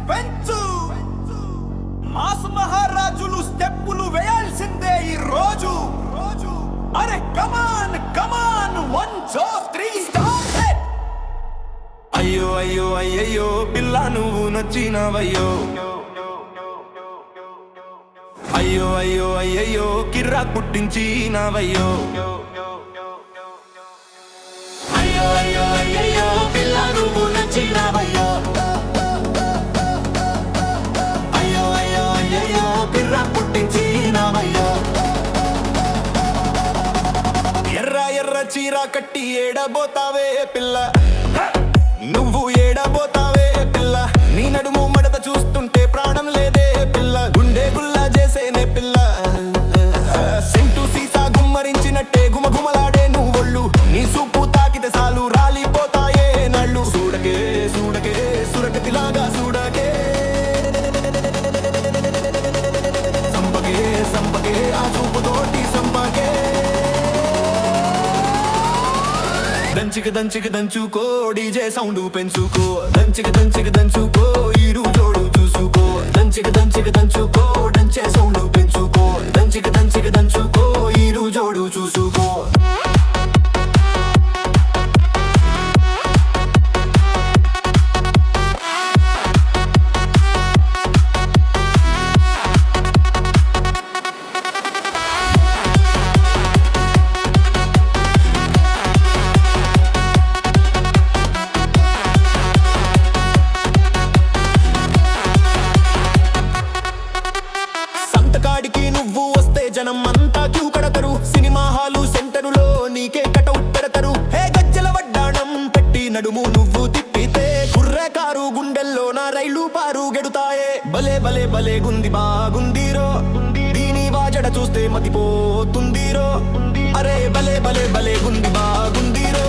పెంచు మాస్ మహారాజులు స్టెప్పులు వేయాల్సిందే ఈ రోజు. అరే కమాన్ కమాన్ 1 2 3 స్టార్ట్. అయ్యో అయ్యో అయ్యయ్యో పిల్ల నువ్వు నచ్చినవయ్యో. అయ్యో అయ్యో అయ్యయ్యో కిర్రా పుట్టించినవయ్యో. అయ్యో అయ్యో అయ్యయ్యో పిల్ల నువ్వు నచ్చినవయ్యో. అయ్యో అయ్యో అయ్యయ్యో కిర్రా పుట్టించినవయ్యో. ఎర్ర ఎర్ర చీర కట్టి ఏడబోతావే పిల్ల, నువ్వు ఏడబోతావే పిల్ల. నీ నడుము మడత చూస్తుంటే ప్రాణం లేదే పిల్ల, గుండె గుల్లా చేసేనే పిల్ల. సెంటు సీసా గుమ్మరించినట్టే గుమగుమలాడే నువ్వొళ్ళు, నీ సూపు తాకితే సాలు రాలిపోతాయే నళ్ళు. చూడకే చూడకే సురకతిలాగా చూడకే, సంపకే సంపకే ఆ చూపుతోటి సంపకే. దంచిక దంచిక దంచుకో డీజే సౌండ్ పెంచుకో, దంచిక దంచిక దంచుకో ఈరు జోడు చూసుకో. దంచిక దంచిక దంచుకో డంచే సౌండ్ పెంచుకో, దంచిక దంచిక దంచుకో ఈరు జోడు చూసుకో. సంతకాడికి నువ్వు వస్తే జనం అంతా క్యూ కడతరు, సినిమా హాలు సెంటరులో నీకే కటౌట్ పెడతరు. హే గజ్జల వడ్డాణం పెట్టి నడుము నువ్వు తిప్పితే, కుర్రే కారు గుండెల్లో నా రైలు పారు గెడుతాయే. భలే భలే భలే గుంది బాగుందిరో, దీని వాజడ చూస్తే మతిపోతుందిరో. అరే భలే భలే భలే గుంది బాగుందిరో.